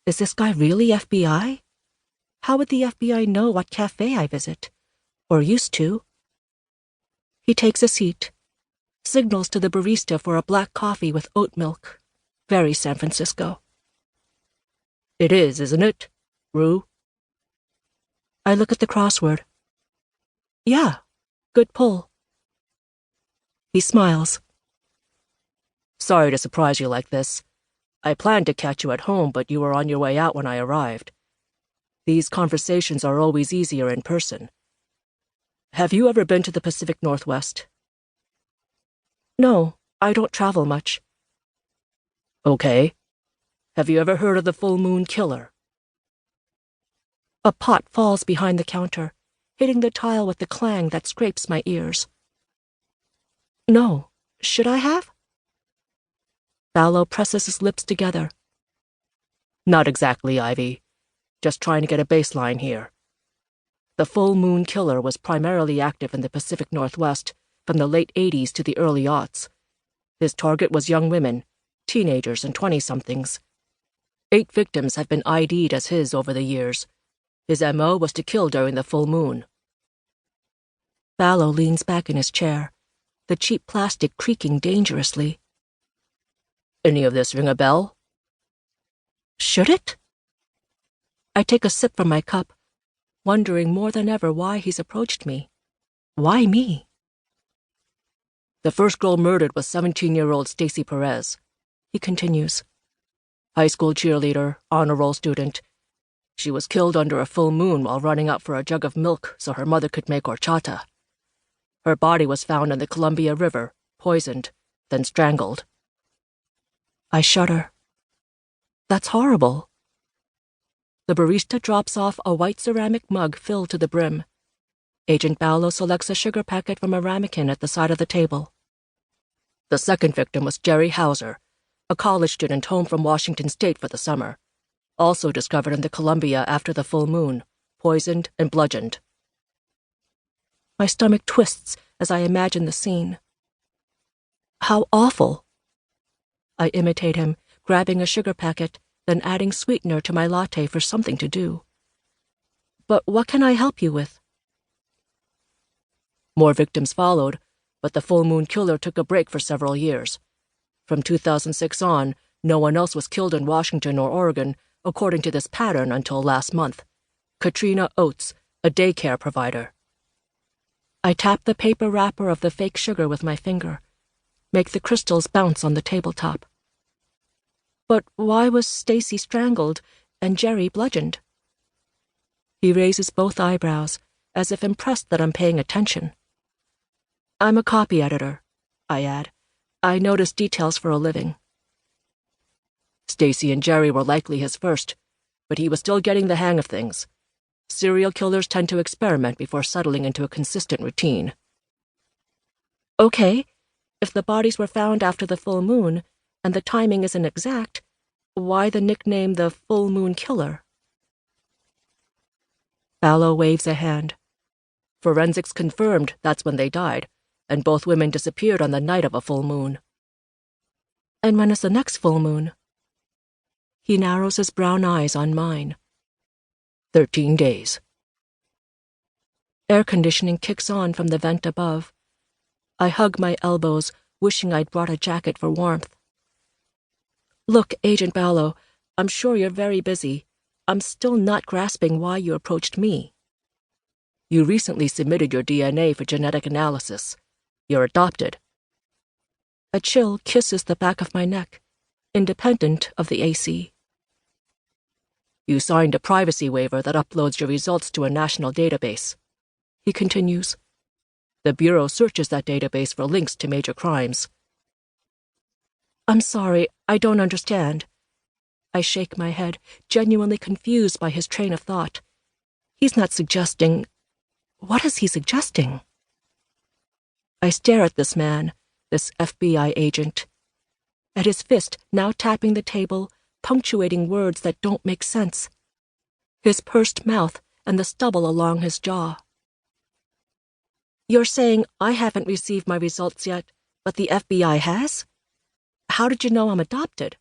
Is this guy really FBI? How would the FBI know what cafe I visit? Or used to? He takes a seat, signals to the barista for a black coffee with oat milk. Very San Francisco. It is, isn't it, Rue? I look at the crossword. Yeah, good pull. He smiles. Sorry to surprise you like this. I planned to catch you at home, but you were on your way out when I arrived. These conversations are always easier in person. Have you ever been to the Pacific Northwest? No, I don't travel much. Okay. Have you ever heard of the Full Moon Killer? A pot falls behind the counter, hitting the tile with the clang that scrapes my ears. No, should I have? Ballo presses his lips together. Not exactly, Ivy. Just trying to get a baseline here. The Full Moon Killer was primarily active in the Pacific Northwest from the late 80s to the early aughts. His target was young women, teenagers and 20-somethings. 8 victims have been ID'd as his over the years. His MO was to kill during the full moon. Ballo leans back in his chair, the cheap plastic creaking dangerously. Any of this ring a bell? Should it? I take a sip from my cup, wondering more than ever why he's approached me. Why me? The first girl murdered was 17-year-old Stacy Perez. He continues. High school cheerleader, honor roll student. She was killed under a full moon while running out for a jug of milk so her mother could make horchata. Her body was found in the Columbia River, poisoned, then strangled. I shudder. That's horrible. The barista drops off a white ceramic mug filled to the brim. Agent Ballo selects a sugar packet from a ramekin at the side of the table. The second victim was Jerry Hauser, a college student home from Washington State for the summer, also discovered in the Columbia after the full moon, poisoned and bludgeoned. My stomach twists as I imagine the scene. How awful. I imitate him, grabbing a sugar packet, then adding sweetener to my latte for something to do. But what can I help you with? More victims followed, but the Full Moon Killer took a break for several years. From 2006 on, no one else was killed in Washington or Oregon, according to this pattern, until last month. Katrina Oates, a daycare provider. I tap the paper wrapper of the fake sugar with my finger, make the crystals bounce on the tabletop. But why was Stacy strangled and Jerry bludgeoned? He raises both eyebrows, as if impressed that I'm paying attention. I'm a copy editor, I add. I notice details for a living. Stacy and Jerry were likely his first, but he was still getting the hang of things. Serial killers tend to experiment before settling into a consistent routine. Okay, if the bodies were found after the full moon, and the timing isn't exact, why the nickname the Full Moon Killer? Ballo waves a hand. Forensics confirmed that's when they died, and both women disappeared on the night of a full moon. And when is the next full moon? He narrows his brown eyes on mine. 13 days. Air conditioning kicks on from the vent above. I hug my elbows, wishing I'd brought a jacket for warmth. Look, Agent Ballo, I'm sure you're very busy. I'm still not grasping why you approached me. You recently submitted your DNA for genetic analysis. You're adopted. A chill kisses the back of my neck, independent of the AC. You signed a privacy waiver that uploads your results to a national database. He continues. The Bureau searches that database for links to major crimes. I'm sorry, I don't understand. I shake my head, genuinely confused by his train of thought. He's not suggesting... What is he suggesting? I stare at this man, this FBI agent. At his fist now tapping the table, punctuating words that don't make sense. His pursed mouth and the stubble along his jaw. You're saying I haven't received my results yet, but the FBI has? How did you know I'm adopted?